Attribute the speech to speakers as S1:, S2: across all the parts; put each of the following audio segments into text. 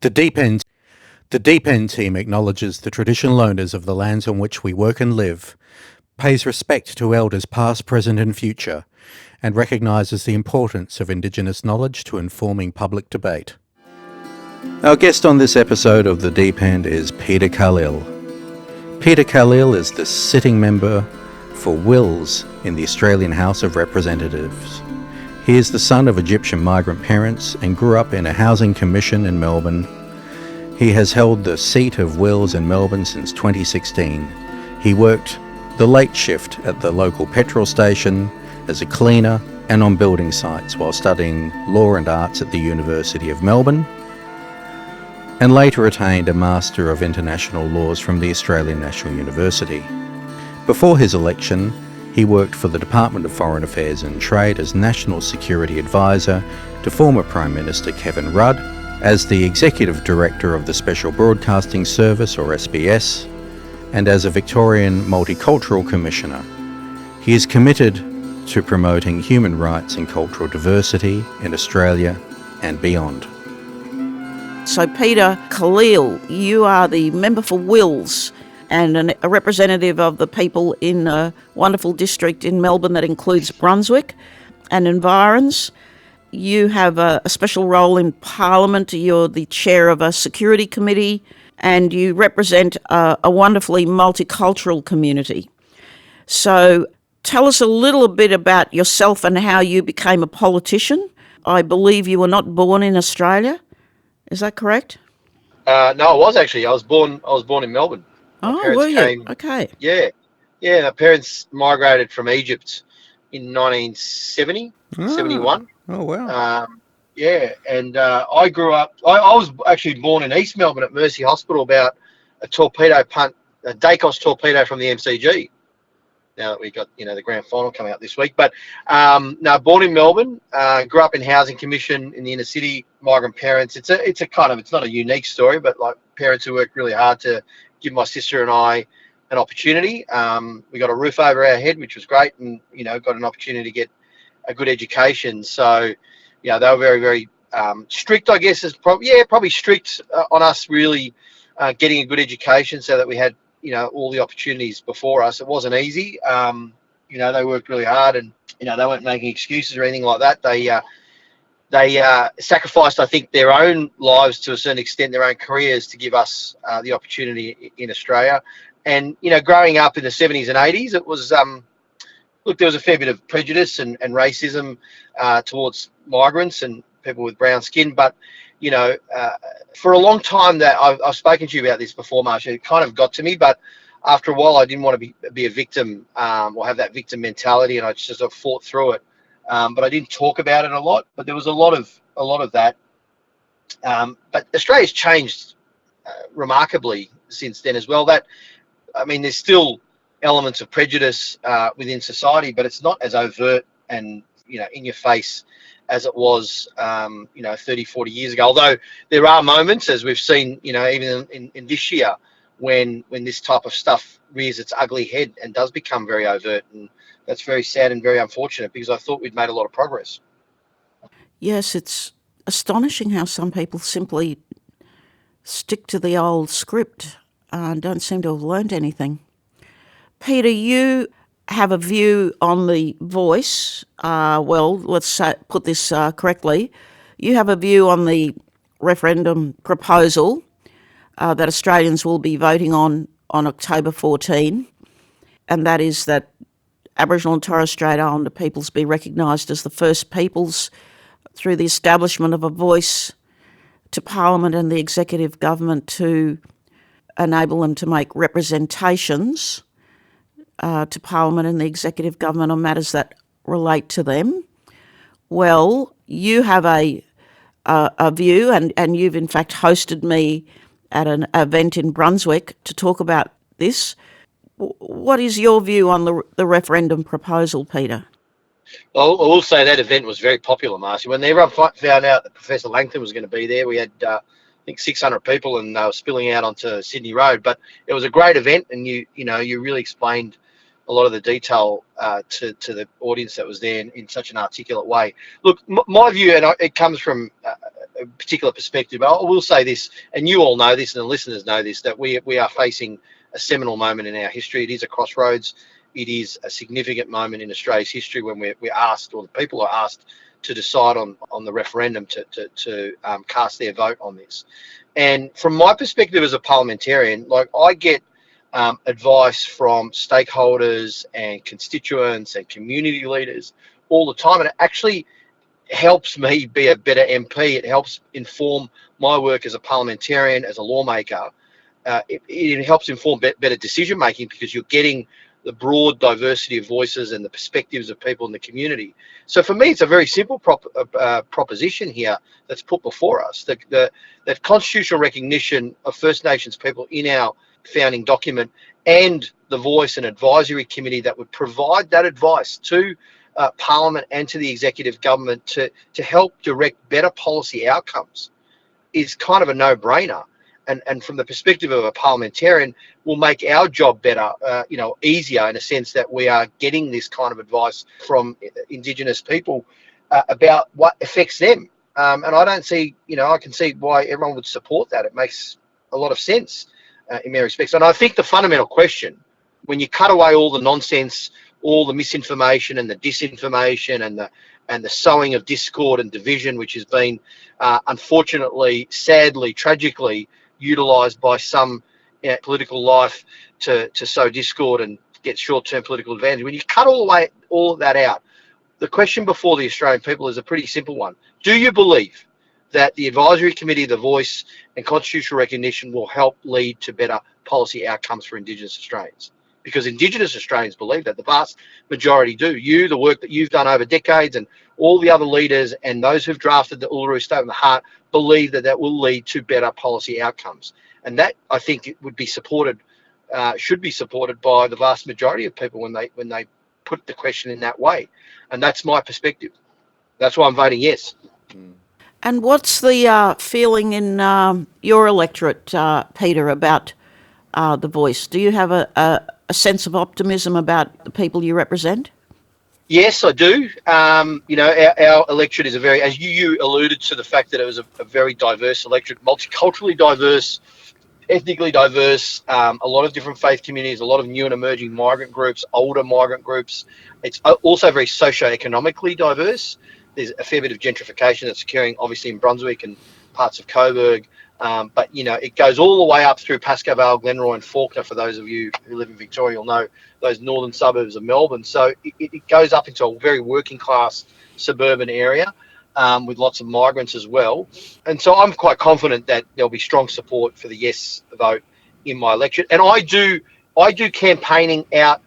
S1: The Deep End The Deep End team acknowledges the traditional owners of the lands on which we work and live, pays respect to elders past, present and future, and recognises the importance of Indigenous knowledge to informing public debate. Our guest on this episode of The Deep End is Peter Khalil. Peter Khalil is the sitting member for Wills in the Australian House of Representatives. He is the son of Egyptian migrant parents and grew up in a housing commission in Melbourne. He has held the seat of Wills in Melbourne since 2016. He worked the late shift at the local petrol station as a cleaner and on building sites while studying law and arts at the University of Melbourne, and later attained a Master of International Laws from the Australian National University. Before his election, he worked for the Department of Foreign Affairs and Trade as National Security Advisor to former Prime Minister Kevin Rudd, as the Executive Director of the Special Broadcasting Service, or SBS, and as a Victorian Multicultural Commissioner. He is committed to promoting human rights and cultural diversity in Australia and beyond.
S2: So Peter Khalil, you are the member for Wills and a representative of the people in a wonderful district in Melbourne that includes Brunswick and environs. You have a special role in Parliament. You're the chair of a security committee and you represent a wonderfully multicultural community. So tell us a little bit about yourself and how you became a politician. I believe you were not born in Australia. Is that correct?
S3: No, I was actually. I was born in Melbourne.
S2: Were you? Okay.
S3: Yeah. My parents migrated from Egypt in 1970, 71.
S1: Oh, wow.
S3: And I grew up. I was actually born in East Melbourne at Mercy Hospital about a torpedo punt, a Dacos torpedo from the MCG. Now that we got the grand final coming up this week, but no, born in Melbourne, grew up in housing commission in the inner city. Migrant parents. It's not a unique story, but like parents who worked really hard to give my sister and I an opportunity. We got a roof over our head, which was great, and got an opportunity to get a good education. So they were very, very strict, I guess, probably strict on us really getting a good education so that we had all the opportunities before us. It wasn't easy. They worked really hard, and they weren't making excuses or anything like that. They sacrificed, I think, their own lives to a certain extent, their own careers, to give us the opportunity in Australia. And growing up in the 70s and 80s, it was there was a fair bit of prejudice and racism towards migrants and people with brown skin, but for a long time that I've spoken to you about this before, Marcia, it kind of got to me, but after a while I didn't want to be a victim or have that victim mentality, and I just sort of fought through it. But I didn't talk about it a lot, but there was a lot of that. But Australia's changed remarkably since then as well. There's still elements of prejudice within society, but it's not as overt and in your face as it was 30, 40 years ago. Although there are moments, as we've seen, even in this year, when this type of stuff rears its ugly head and does become very overt, and that's very sad and very unfortunate, because I thought we'd made a lot of progress.
S2: Yes, it's astonishing how some people simply stick to the old script and don't seem to have learned anything. Peter, you have a view on the Voice. Let's put this correctly. You have a view on the referendum proposal that Australians will be voting on October 14, and that is that Aboriginal and Torres Strait Islander peoples be recognised as the first peoples through the establishment of a voice to Parliament and the executive government to enable them to make representations to Parliament and the executive government on matters that relate to them. Well, you have a view, and you've in fact hosted me at an event in Brunswick to talk about this. What is your view on the referendum proposal, Peter?
S3: Well, I will say that event was very popular, Marcia. When everyone found out that Professor Langton was going to be there, we had, I think, 600 people, and they were spilling out onto Sydney Road. But it was a great event, and you really explained a lot of the detail to the audience that was there in such an articulate way. Look, my view, and it comes from a particular perspective. But I will say this, and you all know this, and the listeners know this, that we are facing a seminal moment in our history. It is a crossroads. It is a significant moment in Australia's history when we're asked, or the people are asked, to decide on the referendum to cast their vote on this. And from my perspective as a parliamentarian, like, I get advice from stakeholders and constituents and community leaders all the time, and it actually helps me be a better MP. It helps inform my work as a parliamentarian, as a lawmaker. It helps inform better decision making, because you're getting the broad diversity of voices and the perspectives of people in the community. So for me, it's a very simple proposition here that's put before us, that constitutional recognition of First Nations people in our founding document, and the voice and advisory committee that would provide that advice to Parliament and to the executive government to help direct better policy outcomes, is kind of a no-brainer. And from the perspective of a parliamentarian, will make our job better, easier, in a sense that we are getting this kind of advice from Indigenous people about what affects them. And I don't see, I can see why everyone would support that. It makes a lot of sense in many respects. And I think the fundamental question, when you cut away all the nonsense, all the misinformation and the disinformation and the sowing of discord and division, which has been unfortunately, sadly, tragically utilised by some political life to sow discord and get short-term political advantage. When you cut all of that out, the question before the Australian people is a pretty simple one. Do you believe that the Advisory Committee, the voice and constitutional recognition will help lead to better policy outcomes for Indigenous Australians? Because Indigenous Australians believe that. The vast majority do. The work that you've done over decades, and all the other leaders and those who've drafted the Uluru Statement of the Heart believe that will lead to better policy outcomes. And that, I think, it would be supported, should be supported by the vast majority of people when they put the question in that way. And that's my perspective. That's why I'm voting yes.
S2: And what's the feeling in your electorate, Peter, about the voice? Do you have a sense of optimism about the people you represent?
S3: Yes, I do. Our electorate is as you alluded to, the fact that it was a very diverse electorate, multiculturally diverse, ethnically diverse, a lot of different faith communities, a lot of new and emerging migrant groups, older migrant groups. It's also very socio-economically diverse. There's a fair bit of gentrification that's occurring, obviously, in Brunswick and parts of Coburg. But it goes all the way up through Pascoe Vale, Glenroy and Fawkner. For those of you who live in Victoria, you'll know those northern suburbs of Melbourne. So it goes up into a very working class suburban area with lots of migrants as well. And so I'm quite confident that there'll be strong support for the yes vote in my election. And I do campaigning out.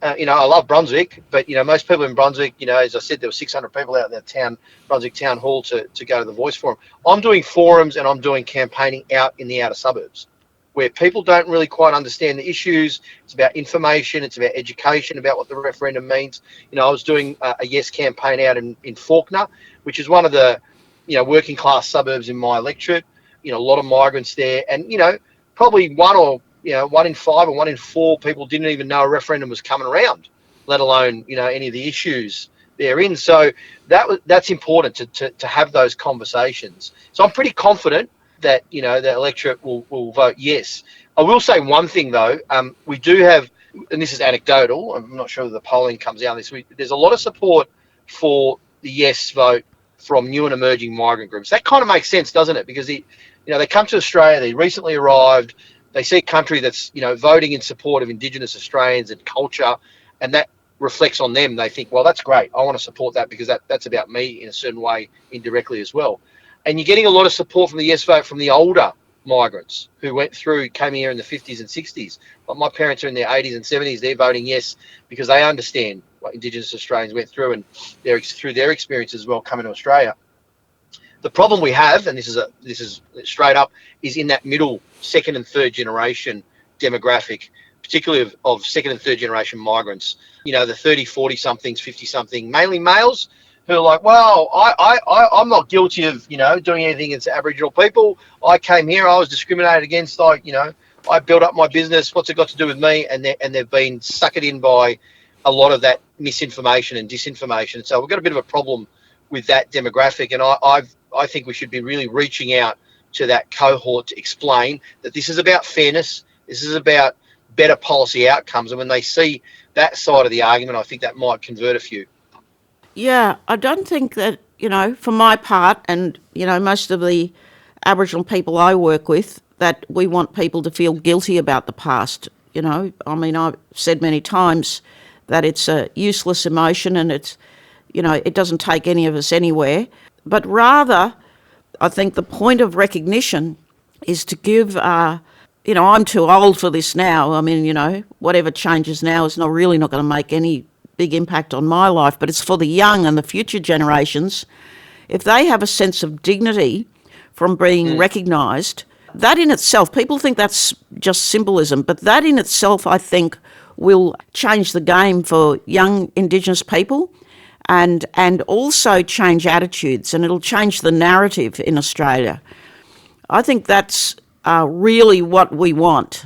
S3: I love Brunswick, but most people in Brunswick, as I said, there were 600 people out in the Brunswick Town Hall to go to the Voice Forum. I'm doing forums and I'm doing campaigning out in the outer suburbs, where people don't really quite understand the issues. It's about information, it's about education, about what the referendum means. I was doing a yes campaign out in Fawkner, which is one of the working class suburbs in my electorate. A lot of migrants there, and probably one in 5 or 1 in 4 people didn't even know a referendum was coming around, let alone, any of the issues therein. So that's important to have those conversations. So I'm pretty confident that, the electorate will vote yes. I will say one thing though, we do have, and this is anecdotal, I'm not sure that the polling comes out this week, there's a lot of support for the yes vote from new and emerging migrant groups. That kind of makes sense, doesn't it? Because they come to Australia, they recently arrived, they see a country that's, voting in support of Indigenous Australians and culture, and that reflects on them. They think, well, that's great. I want to support that because that's about me in a certain way indirectly as well. And you're getting a lot of support from the yes vote from the older migrants who came here in the 50s and 60s. But my parents are in their 80s and 70s. They're voting yes because they understand what Indigenous Australians went through and through their experience as well coming to Australia. The problem we have, and this is straight up, is in that middle second and third generation demographic, particularly of second and third generation migrants. The 30, 40 somethings, 50 something, mainly males, who are like, well, I'm not guilty of doing anything against Aboriginal people. I came here, I was discriminated against. I built up my business. What's it got to do with me? And they've been suckered in by a lot of that misinformation and disinformation. So we've got a bit of a problem with that demographic, and I think we should be really reaching out to that cohort to explain that this is about fairness. This is about better policy outcomes. And when they see that side of the argument, I think that might convert a few.
S2: Yeah, I don't think that, for my part, and, most of the Aboriginal people I work with, that we want people to feel guilty about the past. I've said many times that it's a useless emotion and it's, it doesn't take any of us anywhere. But rather, I think the point of recognition is to give, I'm too old for this now. Whatever changes now is really not going to make any big impact on my life, but it's for the young and the future generations. If they have a sense of dignity from being recognised, that in itself, people think that's just symbolism, but that in itself, I think, will change the game for young Indigenous people and also change attitudes, and it'll change the narrative in Australia. I think that's really what we want.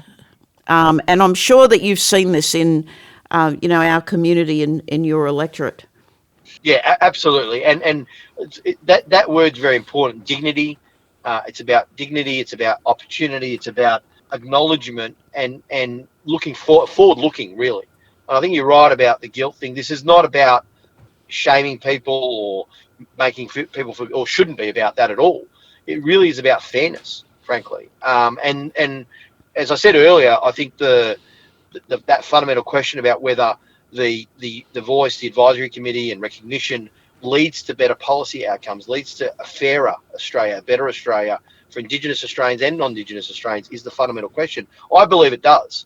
S2: And I'm sure that you've seen this in our community in your electorate.
S3: Yeah, absolutely. And that word's very important. Dignity. It's about dignity. It's about opportunity. It's about acknowledgement and looking forward-looking, really. And I think you're right about the guilt thing. This is not about shaming people or making people feel, or shouldn't be about that at all. It really is about fairness, frankly. And as I said earlier, I think that fundamental question about whether the voice, the advisory committee and recognition leads to better policy outcomes, leads to a fairer Australia, a better Australia for Indigenous Australians and non-Indigenous Australians is the fundamental question. I believe it does.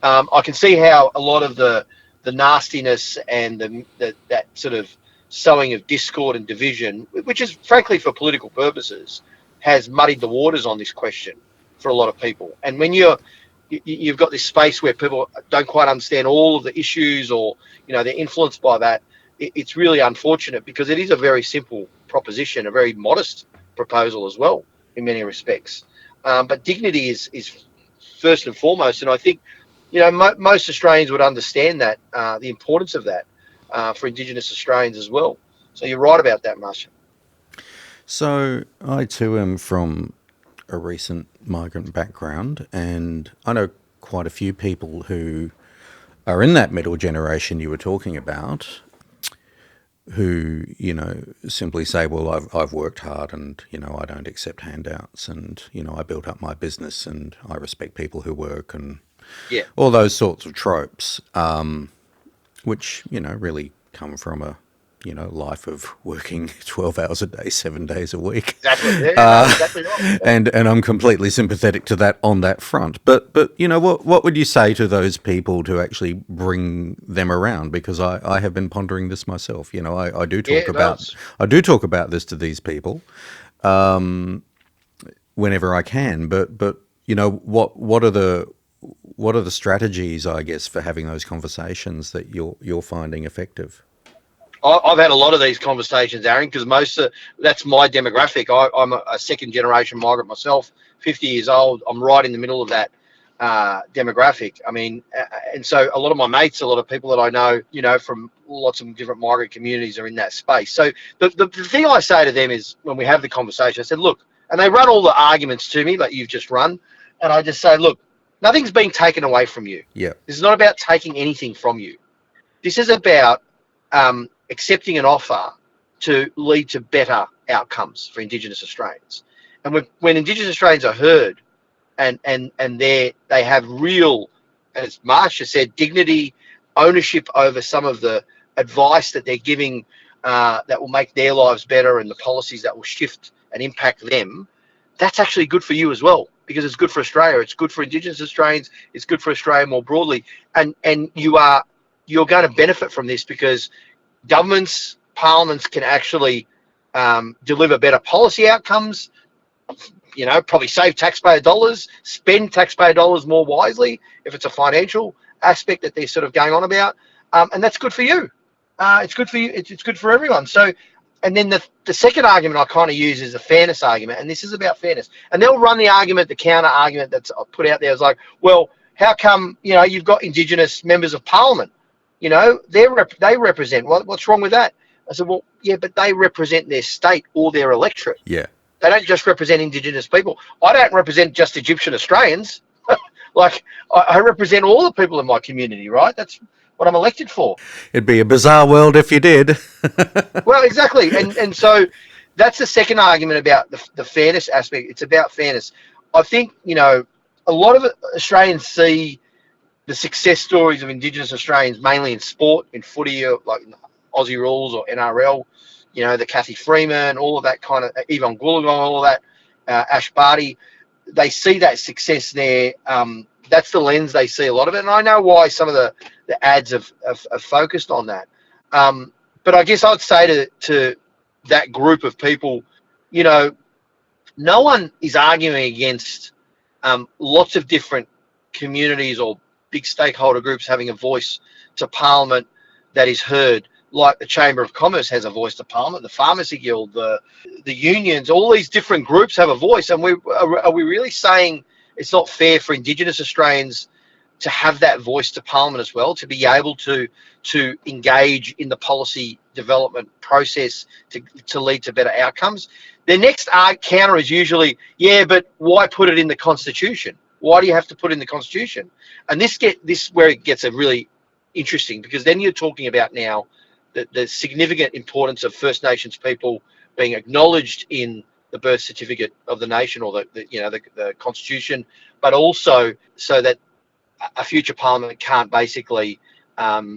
S3: I can see how a lot of the nastiness and that sort of sowing of discord and division, which is frankly for political purposes, has muddied the waters on this question for a lot of people. And when you've got this space where people don't quite understand all of the issues, or they're influenced by that, it's really unfortunate, because it is a very simple proposition, a very modest proposal as well in many respects. But dignity is first and foremost, and I think most Australians would understand that, the importance of that for Indigenous Australians as well. So you're right about that, Marcia.
S1: So I too am from a recent migrant background, and I know quite a few people who are in that middle generation you were talking about, who simply say, well, I've worked hard and I don't accept handouts, and I built up my business and I respect people who work, and all those sorts of tropes, which really come from a life of working 12 hours a day, 7 days a week.
S3: Exactly. Yeah, exactly right.
S1: And I'm completely sympathetic to that on that front. But what would you say to those people to actually bring them around? Because I have been pondering this myself. I do talk about this to these people whenever I can. But what are the strategies, I guess, for having those conversations that you're finding effective?
S3: I've had a lot of these conversations, Aaron, because that's my demographic. I'm a second generation migrant myself, 50 years old. I'm right in the middle of that demographic. And so a lot of my mates, a lot of people that I know, from lots of different migrant communities are in that space. So the thing I say to them is, when we have the conversation, I said, look, and they run all the arguments to me like you've just run, and I just say, look, nothing's being taken away from you.
S1: Yeah.
S3: This is not about taking anything from you. This is about accepting an offer to lead to better outcomes for Indigenous Australians. And when Indigenous Australians are heard and they have real, as Marcia said, dignity, ownership over some of the advice that they're giving that will make their lives better, and the policies that will shift and impact them, that's actually good for you as well, because it's good for Australia. It's good for Indigenous Australians. It's good for Australia more broadly. And you're going to benefit from this, because governments, parliaments can actually deliver better policy outcomes, probably save taxpayer dollars, spend taxpayer dollars more wisely if it's a financial aspect that they're sort of going on about. And that's good for you. It's good for you. It's good for everyone. So, and then the second argument I kind of use is a fairness argument, and this is about fairness. And they'll run the argument, the counter argument that's put out there is like, well, how come, you've got Indigenous members of Parliament? They represent, what's wrong with that? I said, well, yeah, but they represent their state or their electorate.
S1: Yeah.
S3: They don't just represent Indigenous people. I don't represent just Egyptian Australians. Like, I represent all the people in my community, right? That's what I'm elected for.
S1: It'd be a bizarre world if you did.
S3: Well, exactly. And so that's the second argument about the fairness aspect. It's about fairness. I think, a lot of Australians see the success stories of Indigenous Australians mainly in sport, in footy, like in Aussie Rules or NRL, the Kathy Freeman, all of that kind of, Yvonne Goolagong, all of that, Ash Barty. They see that success there. That's the lens they see a lot of it. And I know why some of the ads have focused on that. But I guess I'd say to that group of people, no one is arguing against lots of different communities or big stakeholder groups having a voice to Parliament that is heard, like the Chamber of Commerce has a voice to Parliament, the Pharmacy Guild, the unions, all these different groups have a voice. And are we really saying it's not fair for Indigenous Australians to have that voice to Parliament as well, to be able to engage in the policy development process to lead to better outcomes? Their next counter is usually, yeah, but why put it in the Constitution? Why do you have to put it in the Constitution? And this where it gets a really interesting, because then you're talking about now the significant importance of First Nations people being acknowledged in the birth certificate of the nation or the Constitution, but also so that a future Parliament can't basically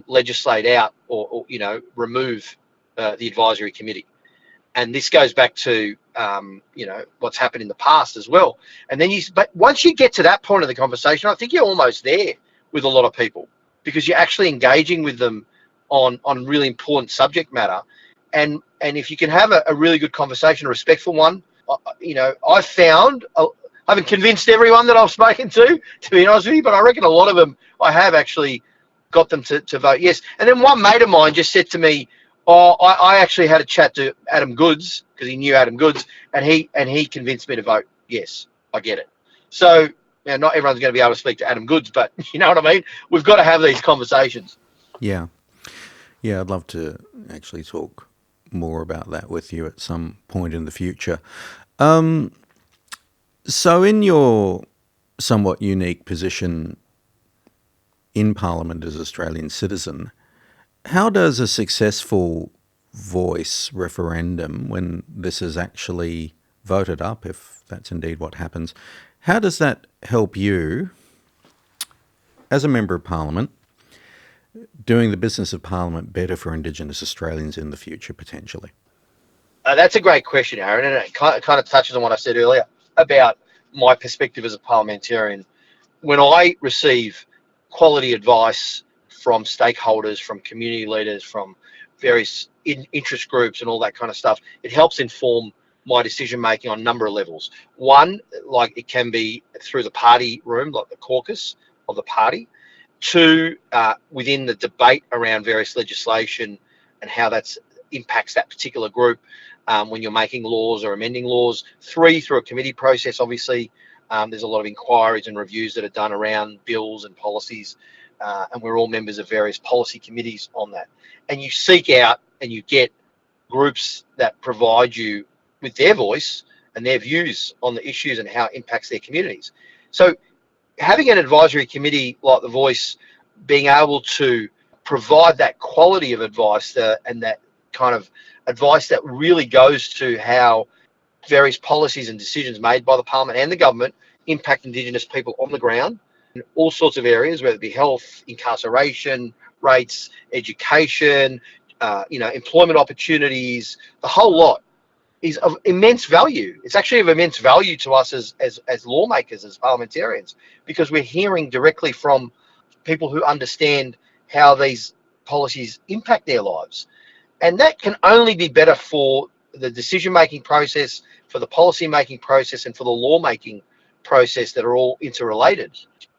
S3: legislate out or remove the advisory committee. And this goes back to what's happened in the past as well. And then but once you get to that point of the conversation, I think you're almost there with a lot of people, because you're actually engaging with them on really important subject matter. And if you can have a really good conversation, a respectful one, I've found, I haven't convinced everyone that I've spoken to be honest with you, but I reckon a lot of them, I have actually got them to vote yes. And then one mate of mine just said to me, I actually had a chat to Adam Goods, because he knew Adam Goods, and he convinced me to vote yes. I get it. So not everyone's going to be able to speak to Adam Goods, but you know what I mean? We've got to have these conversations.
S1: Yeah. Yeah, I'd love to actually talk more about that with you at some point in the future. So in your somewhat unique position in Parliament as an Australian citizen, how does a successful voice referendum, when this is actually voted up, if that's indeed what happens, how does that help you as a Member of Parliament doing the business of Parliament better for Indigenous Australians in the future, potentially?
S3: That's a great question, Aaron, and it kind of touches on what I said earlier about my perspective as a parliamentarian. When I receive quality advice from stakeholders, from community leaders, from various interest groups and all that kind of stuff, it helps inform my decision making on a number of levels. One, like it can be through the party room, like the caucus of the party. Two, within the debate around various legislation and how that impacts that particular group when you're making laws or amending laws. Three, through a committee process, obviously. There's a lot of inquiries and reviews that are done around bills and policies, and we're all members of various policy committees on that. And you seek out and you get groups that provide you with their voice and their views on the issues and how it impacts their communities. So having an advisory committee like The Voice, being able to provide that quality of advice and that kind of advice that really goes to how various policies and decisions made by the Parliament and the government impact Indigenous people on the ground in all sorts of areas, whether it be health, incarceration rates, education, employment opportunities, the whole lot, is of immense value. It's actually of immense value to us as lawmakers, as parliamentarians, because we're hearing directly from people who understand how these policies impact their lives. And that can only be better for the decision-making process, for the policy-making process, and for the law-making process that are all interrelated.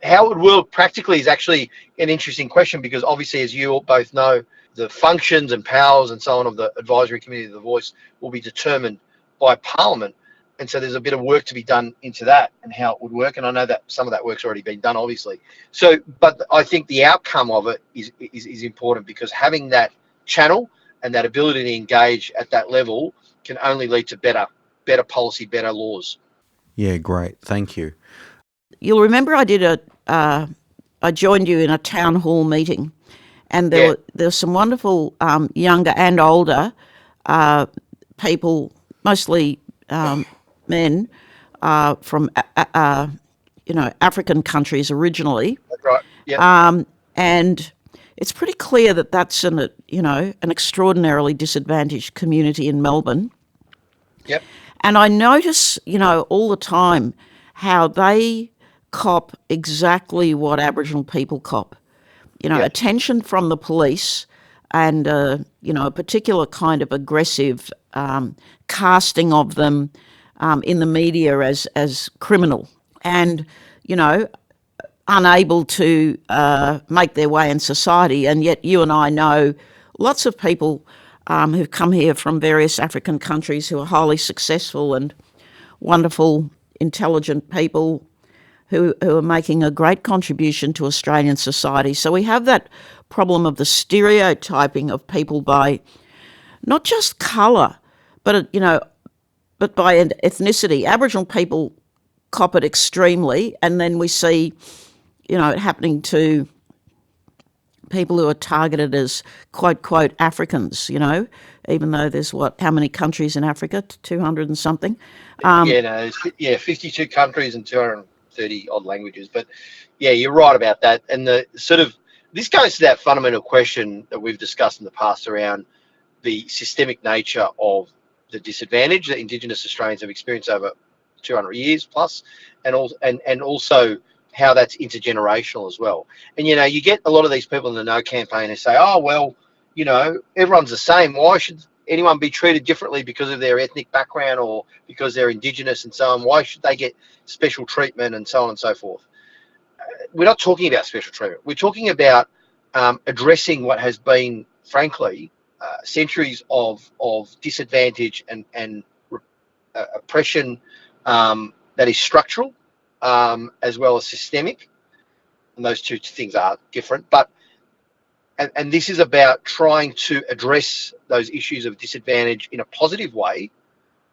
S3: How it would work practically is actually an interesting question, because obviously, as you both know, the functions and powers and so on of the advisory committee of The Voice will be determined by Parliament. And so there's a bit of work to be done into that and how it would work. And I know that some of that work's already been done, obviously. So, but I think the outcome of it is important, because having that channel and that ability to engage at that level can only lead to better policy, better laws.
S1: Yeah, great. Thank you.
S2: You'll remember I joined you in a town hall meeting, and there were some wonderful younger and older people, mostly men from African countries originally.
S3: That's right. Yeah.
S2: And it's pretty clear that that's an extraordinarily disadvantaged community in Melbourne.
S3: Yep.
S2: And I notice, all the time how they cop exactly what Aboriginal people cop. Attention from the police and, a particular kind of aggressive casting of them in the media as criminal and, unable to make their way in society. And yet you and I know lots of people who've come here from various African countries who are highly successful and wonderful, intelligent people who are making a great contribution to Australian society. So we have that problem of the stereotyping of people by not just colour, but by ethnicity. Aboriginal people cop it extremely, and then we see, it happening to people who are targeted as quote Africans, even though there's how many countries in Africa? 200 and something.
S3: 52 countries and 230 odd languages. But yeah, you're right about that. And this goes to that fundamental question that we've discussed in the past around the systemic nature of the disadvantage that Indigenous Australians have experienced over 200 years plus, and also how that's intergenerational as well. And you get a lot of these people in the No campaign who say, oh well, everyone's the same. Why should anyone be treated differently because of their ethnic background or because they're Indigenous and so on? Why should they get special treatment and so on and so forth? We're not talking about special treatment. We're talking about addressing what has been, frankly, centuries of disadvantage and oppression that is structural as well as systemic. And those two things are different. And this is about trying to address those issues of disadvantage in a positive way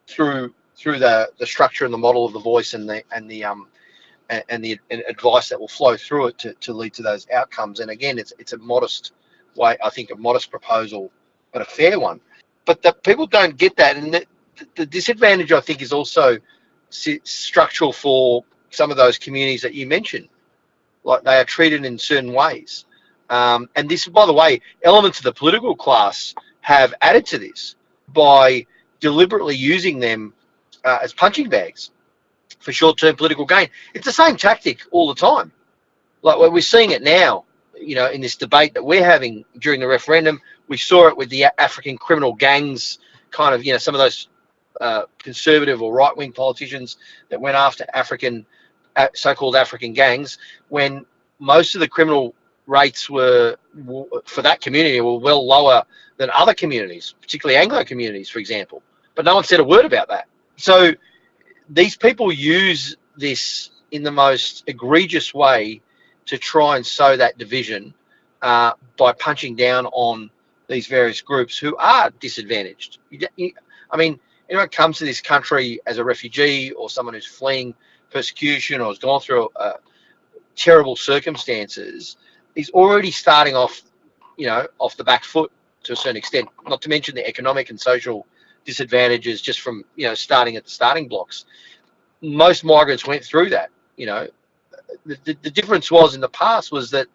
S3: through the structure and the model of the voice and the advice that will flow through it to lead to those outcomes. And again, it's a modest way, I think, a modest proposal, but a fair one. But the people don't get that, and the disadvantage, I think, is also structural for some of those communities that you mentioned. Like, they are treated in certain ways. And this, by the way, elements of the political class have added to this by deliberately using them as punching bags for short-term political gain. It's the same tactic all the time. Like, we're seeing it now, in this debate that we're having during the referendum. We saw it with the African criminal gangs, kind of, some of those conservative or right-wing politicians that went after so-called African gangs, when most of the criminal rates for that community were well lower than other communities, particularly Anglo communities, for example. But no one said a word about that. So these people use this in the most egregious way to try and sow that division by punching down on these various groups who are disadvantaged. Anyone comes to this country as a refugee or someone who's fleeing persecution or has gone through terrible circumstances is already starting off, off the back foot to a certain extent, not to mention the economic and social disadvantages just from, starting at the starting blocks. Most migrants went through that. The difference was in the past was that,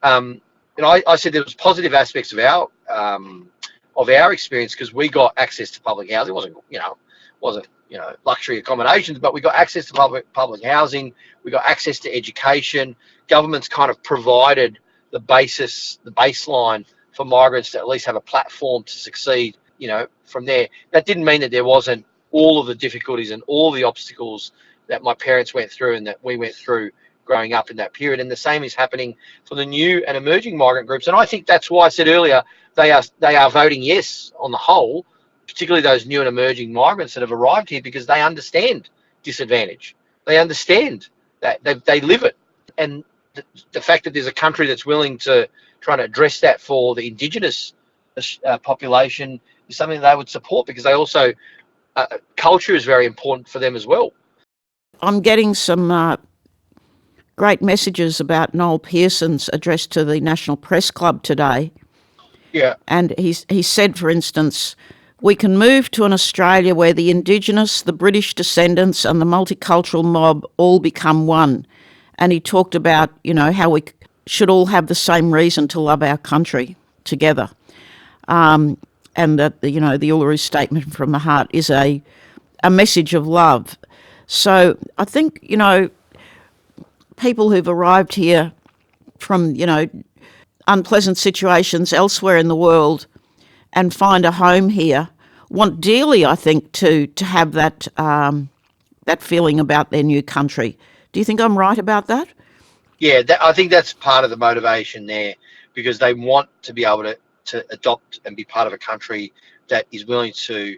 S3: I said there was positive aspects of our experience because we got access to public housing. It wasn't luxury accommodations, but we got access to public housing. We got access to education. Governments kind of provided the baseline for migrants to at least have a platform to succeed. From there, that didn't mean that there wasn't all of the difficulties and all the obstacles that my parents went through and that we went through growing up in that period. And the same is happening for the new and emerging migrant groups. And I think that's why I said earlier, they are voting yes on the whole, particularly those new and emerging migrants that have arrived here, because they understand disadvantage. They understand that they live it. And the fact that there's a country that's willing to try to address that for the Indigenous population is something they would support, because they also culture is very important for them as well.
S2: I'm getting some great messages about Noel Pearson's address to the National Press Club today.
S3: Yeah.
S2: And he said, for instance, we can move to an Australia where the Indigenous, the British descendants and the multicultural mob all become one. And he talked about, how we should all have the same reason to love our country together. And that, the Uluru Statement from the Heart is a message of love. So I think, people who've arrived here from, unpleasant situations elsewhere in the world and find a home here want dearly, I think, to have that feeling about their new country. Do you think I'm right about that?
S3: Yeah, I think that's part of the motivation there, because they want to be able to adopt and be part of a country that is willing to,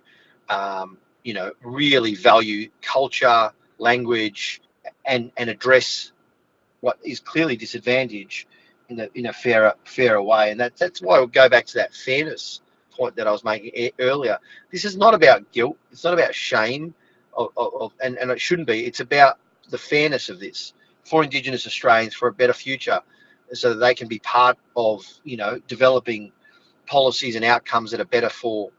S3: really value culture, language, and address what is clearly disadvantaged in a fairer way. And that's why we'll go back to that fairness point that I was making earlier. This is not about guilt. It's not about shame, and it shouldn't be. It's about the fairness of this for Indigenous Australians, for a better future, so that they can be part of, developing policies and outcomes that are better for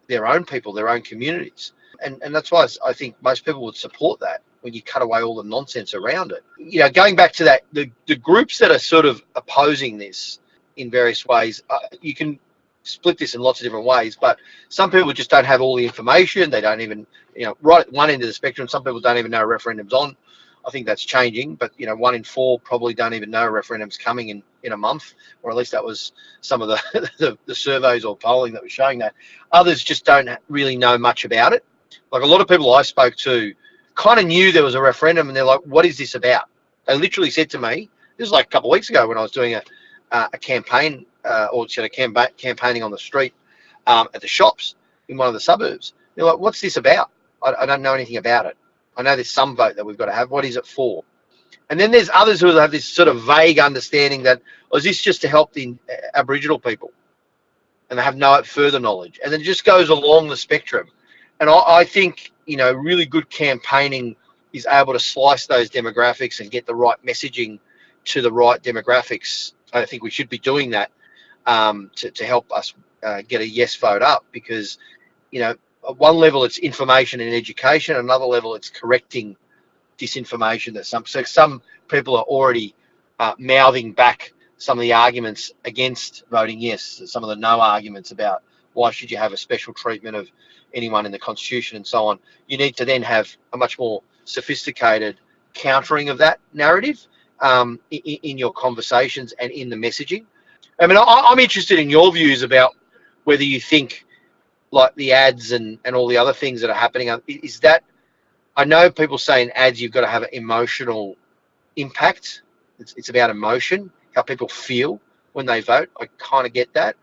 S3: their own people, their own communities. And that's why I think most people would support that, when you cut away all the nonsense around it. Going back to that, the groups that are sort of opposing this in various ways, you can split this in lots of different ways, but some people just don't have all the information. They don't even, right at one end of the spectrum, some people don't even know a referendum's on. I think that's changing, but 1 in 4 probably don't even know a referendum's coming in a month, or at least that was some of the surveys or polling that was showing that. Others just don't really know much about it. Like, a lot of people I spoke to kind of knew there was a referendum, and they're like, what is this about? They literally said to me, this was like a couple of weeks ago when I was doing a campaign, campaigning on the street at the shops in one of the suburbs. They're like, what's this about? I don't know anything about it. I know there's some vote that we've got to have. What is it for? And then there's others who have this sort of vague understanding that, is this just to help the Aboriginal people? And they have no further knowledge. And then it just goes along the spectrum. And I think, really good campaigning is able to slice those demographics and get the right messaging to the right demographics. I think we should be doing that to help us get a yes vote up, because, at one level it's information and education, at another level it's correcting disinformation that some people are already mouthing back some of the arguments against voting yes, some of the no arguments about why should you have a special treatment of anyone in the Constitution and so on. You need to then have a much more sophisticated countering of that narrative in your conversations and in the messaging. I mean, I'm interested in your views about whether you think, like, the ads and all the other things that are happening, is that, I know people say in ads you've got to have an emotional impact. It's about emotion, how people feel when they vote. I kind of get that.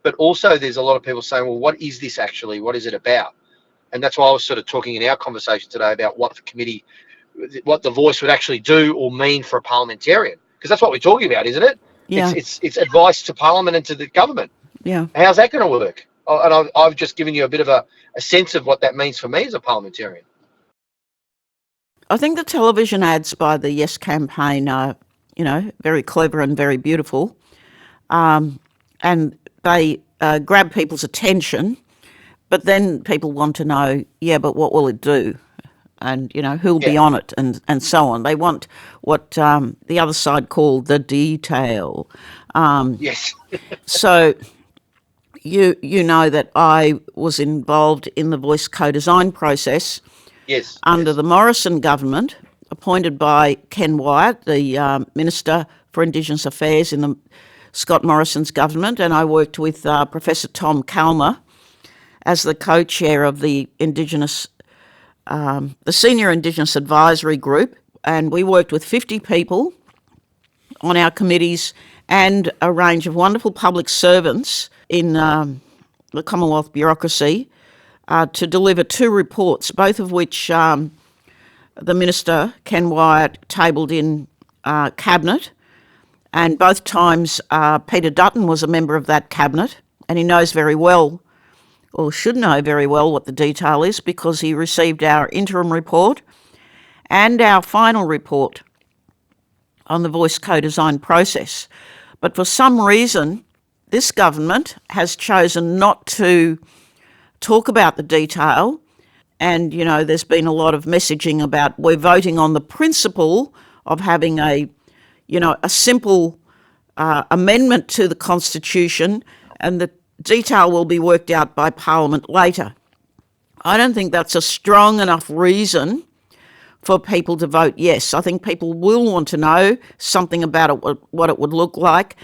S3: But also there's a lot of people saying, well, what is this actually? What is it about? And that's why I was sort of talking in our conversation today about what the voice would actually do or mean for a parliamentarian. Because that's what we're talking about, isn't it?
S2: Yeah.
S3: It's advice to Parliament and to the government.
S2: Yeah.
S3: How's that going to work? And I've just given you a bit of a sense of what that means for me as a parliamentarian.
S2: I think the television ads by the Yes campaign are, very clever and very beautiful. And they grab people's attention, but then people want to know, but what will it do? And, who'll be on it, and so on. They want what the other side call the detail.
S3: Yes.
S2: So you know that I was involved in the voice co-design process under the Morrison government, appointed by Ken Wyatt, the Minister for Indigenous Affairs in the Scott Morrison's government, and I worked with Professor Tom Calmer as the co-chair of the Senior Indigenous Advisory Group, and we worked with 50 people on our committees and a range of wonderful public servants in the Commonwealth bureaucracy to deliver 2 reports, both of which the Minister, Ken Wyatt, tabled in Cabinet, and both times Peter Dutton was a member of that Cabinet, and he knows very well, or should know very well, what the detail is, because he received our interim report and our final report on the voice co-design process. But for some reason, this government has chosen not to talk about the detail. And, there's been a lot of messaging about we're voting on the principle of having a simple amendment to the Constitution, and the detail will be worked out by Parliament later. I don't think that's a strong enough reason for people to vote yes. I think people will want to know something about it, what it would look like,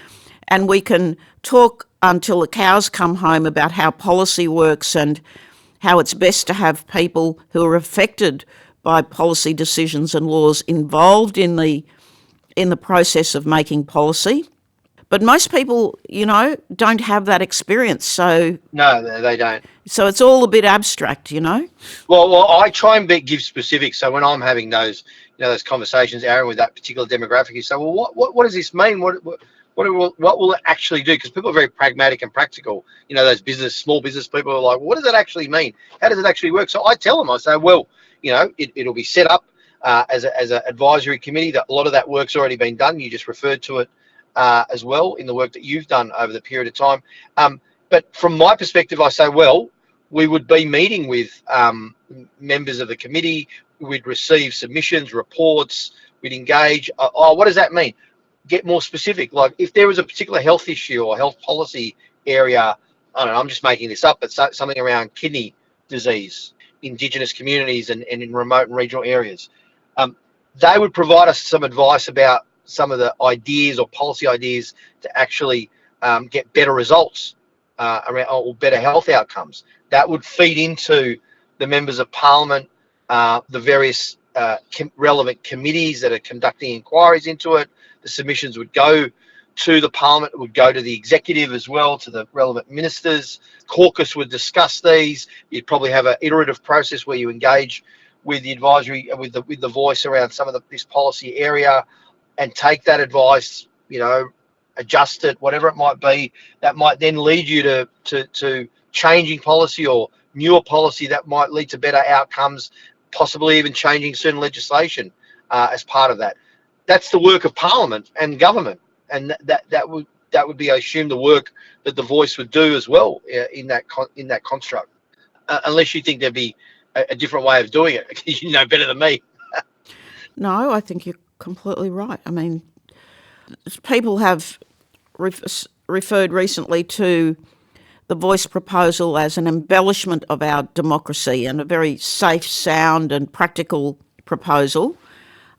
S2: and we can talk until the cows come home about how policy works and how it's best to have people who are affected by policy decisions and laws involved in the process of making policy. But most people, don't have that experience. So
S3: No, they don't.
S2: So it's all a bit abstract,
S3: Well, I try and give specifics. So when I'm having those, those conversations, Aaron, with that particular demographic, you say, well, what does this mean? What will it actually do? Because people are very pragmatic and practical. Those small business people are like, what does that actually mean? How does it actually work? So I tell them, I say, well, it'll be set up as an advisory committee. That a lot of that work's already been done. You just referred to it as well in the work that you've done over the period of time. But from my perspective, I say, well, we would be meeting with members of the committee. We'd receive submissions, reports. We'd engage. What does that mean? Get more specific. Like if there was a particular health issue or health policy area, I don't know, I'm just making this up, but something around kidney disease, Indigenous communities and in remote and regional areas, they would provide us some advice about some of the ideas or policy ideas to actually get better results around or better health outcomes. That would feed into the members of Parliament, the various relevant committees that are conducting inquiries into it. The submissions would go to the Parliament, it would go to the executive as well, to the relevant ministers. Caucus would discuss these. You'd probably have an iterative process where you engage with the advisory, with the voice around some of this policy area, and take that advice, adjust it, whatever it might be. That might then lead you to changing policy or newer policy that might lead to better outcomes, possibly even changing certain legislation as part of that. That's the work of Parliament and government, and that would be, I assume, the work that the voice would do as well in that construct. Unless you think there'd be a different way of doing it, because you know better than me.
S2: No, I think you're completely right. I mean, people have referred recently to the voice proposal as an embellishment of our democracy and a very safe, sound and practical proposal.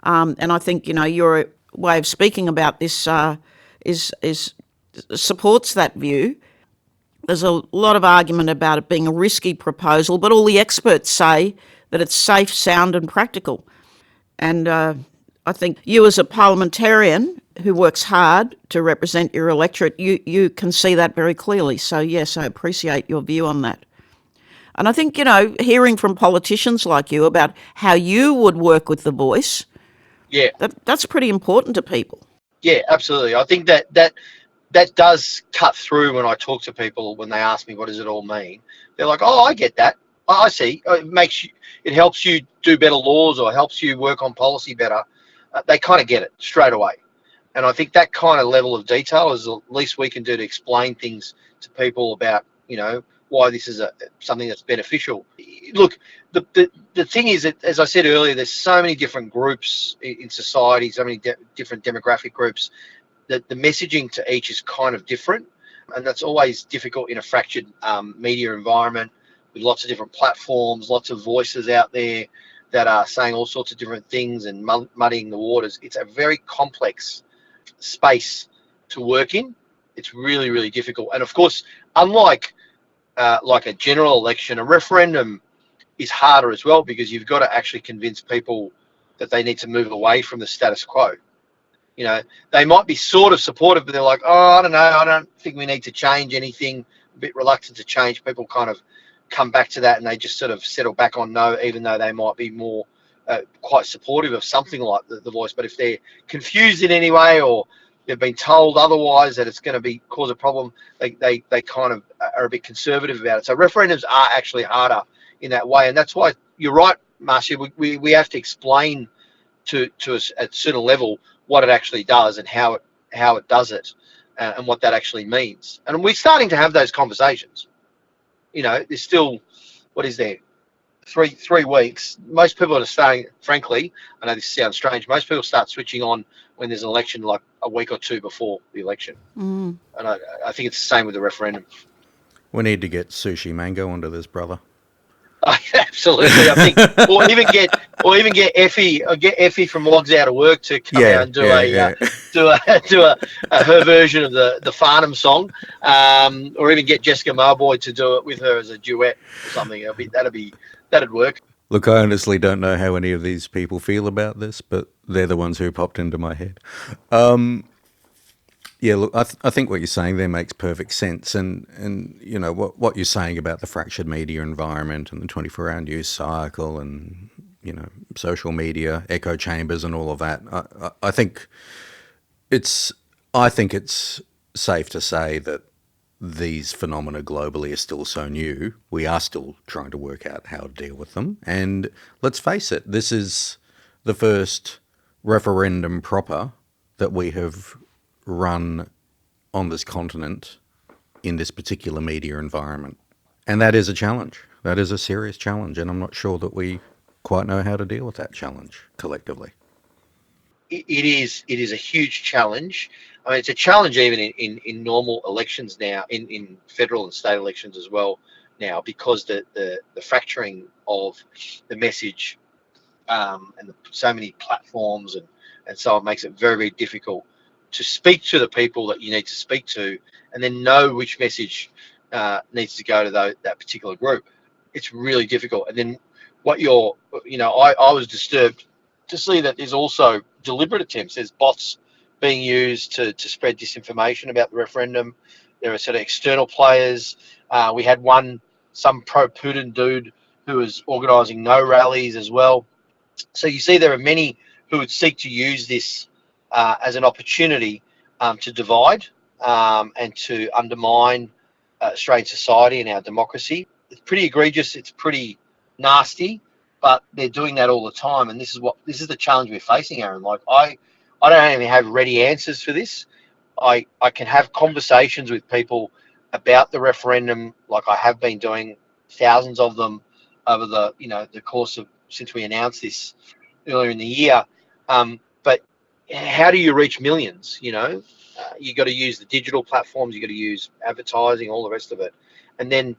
S2: And I think, your way of speaking about this is supports that view. There's a lot of argument about it being a risky proposal, but all the experts say that it's safe, sound and practical. And I think you as a parliamentarian who works hard to represent your electorate, you can see that very clearly. So, yes, I appreciate your view on that. And I think, hearing from politicians like you about how you would work with the voice, that's pretty important to people.
S3: Yeah, absolutely. I think that does cut through when I talk to people when they ask me, what does it all mean? They're like, oh, I get that. I see. It helps you do better laws or helps you work on policy better. They kind of get it straight away. And I think that kind of level of detail is the least we can do to explain things to people about, why this is something that's beneficial. Look, the thing is that, as I said earlier, there's so many different groups in society, so many different demographic groups, that the messaging to each is kind of different. And that's always difficult in a fractured media environment with lots of different platforms, lots of voices out there that are saying all sorts of different things and muddying the waters. It's a very complex space to work in. It's really, really difficult. And of course, unlike like a general election, a referendum is harder as well, because you've got to actually convince people that they need to move away from the status quo. They might be sort of supportive, but they're like, oh, I don't know, I don't think we need to change anything, a bit reluctant to change. People kind of come back to that and they just sort of settle back on no, even though they might be more quite supportive of something like the voice. But if they're confused in any way or they've been told otherwise, that it's going to cause a problem, they kind of are a bit conservative about it. So referendums are actually harder in that way, and that's why you're right, Marcia. We have to explain to us at a certain level what it actually does and how it does it, and what that actually means. And we're starting to have those conversations. There's still, what is there, 3 weeks. Most people are starting, frankly, I know this sounds strange, most people start switching on when there's an election, like a week or two before the election. And I think it's the same with the referendum.
S1: We need to get Sushi Mango onto this, brother.
S3: Absolutely, I think, or even get Effie from Logs Out of Work to come out and do her version of the Farnham song, or even get Jessica Marboy to do it with her as a duet or something. That'd work.
S1: Look, I honestly don't know how any of these people feel about this, but they're the ones who popped into my head. Yeah, look, I think what you're saying there makes perfect sense, and what you're saying about the fractured media environment and the 24-hour news cycle and social media echo chambers and all of that. I think it's safe to say that these phenomena globally are still so new. We are still trying to work out how to deal with them, and let's face it, this is the first referendum proper that we have run on this continent in this particular media environment. And that is a challenge. That is a serious challenge, and I'm not sure that we quite know how to deal with that challenge collectively.
S3: It is a huge challenge. I mean, it's a challenge even in normal elections now, in federal and state elections as well now, because the fracturing of the message and so many platforms and so it makes it very, very difficult to speak to the people that you need to speak to, and then know which message needs to go to that particular group. It's really difficult. And then I was disturbed to see that there's also deliberate attempts. There's bots being used to spread disinformation about the referendum. There are sort of external players. We had some pro-Putin dude who was organising no rallies as well. So you see there are many who would seek to use this as an opportunity to divide and to undermine Australian society and our democracy. It's pretty egregious. It's pretty nasty, but they're doing that all the time. And this is the challenge we're facing, Aaron. Like I don't even have ready answers for this. I can have conversations with people about the referendum, like I have been doing, thousands of them over the course of since we announced this earlier in the year. But how do you reach millions? You got to use the digital platforms, you got to use advertising, all the rest of it, and then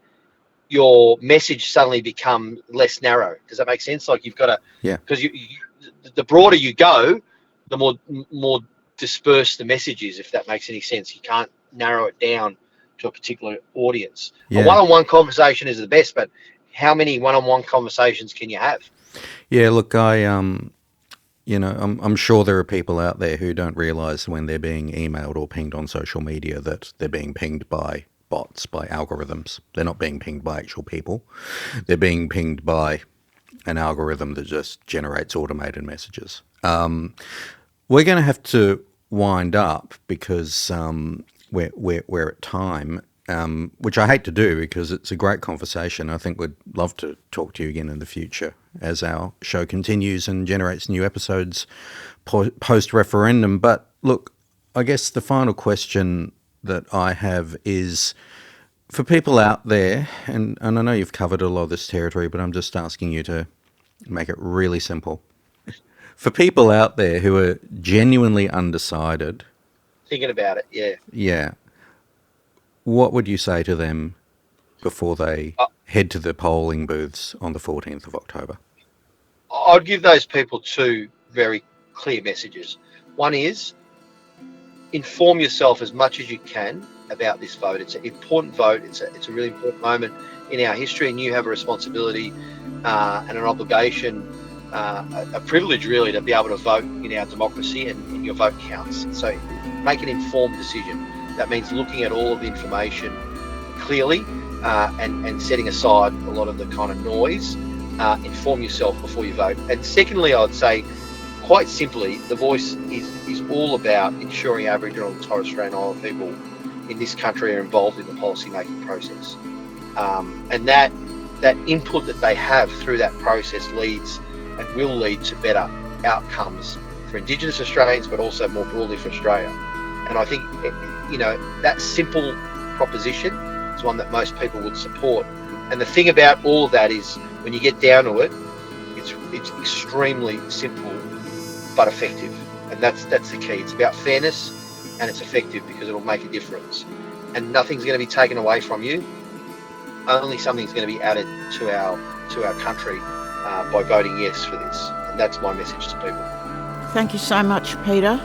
S3: your message suddenly become less narrow. Does that make sense? Like you've got to, because the broader you go, the more dispersed the message is. If that makes any sense, you can't narrow it down to a particular audience. A one-on-one conversation is the best, but how many one-on-one conversations can you have?
S1: Yeah, look, I'm sure there are people out there who don't realise when they're being emailed or pinged on social media that they're being pinged by bots, by algorithms. They're not being pinged by actual people. They're being pinged by an algorithm that just generates automated messages. We're going to have to wind up because we're at time, which I hate to do because it's a great conversation. I think we'd love to talk to you again in the future as our show continues and generates new episodes post-referendum. But look, I guess the final question that I have is for people out there, and I know you've covered a lot of this territory, but I'm just asking you to make it really simple. For people out there who are genuinely undecided,
S3: thinking about it,
S1: yeah, what would you say to them before they head to the polling booths on the 14th of October?
S3: I'd give those people two very clear messages. One is inform yourself as much as you can about this vote. It's an important vote. It's a really important moment in our history, and you have a responsibility and an obligation, a privilege really, to be able to vote in our democracy, and your vote counts. So make an informed decision. That means looking at all of the information clearly and setting aside a lot of the kind of noise. Inform yourself before you vote. And secondly, I would say quite simply, the Voice is all about ensuring Aboriginal and Torres Strait Islander people in this country are involved in the policy-making process. And that input that they have through that process leads and will lead to better outcomes for Indigenous Australians, but also more broadly for Australia. And I think, that simple proposition is one that most people would support. And the thing about all of that is, when you get down to it, it's extremely simple but effective. And that's the key. It's about fairness, and it's effective because it'll make a difference. And nothing's going to be taken away from you. Only something's going to be added to our country by voting yes for this. And that's my message to people.
S2: Thank you so much, Peter.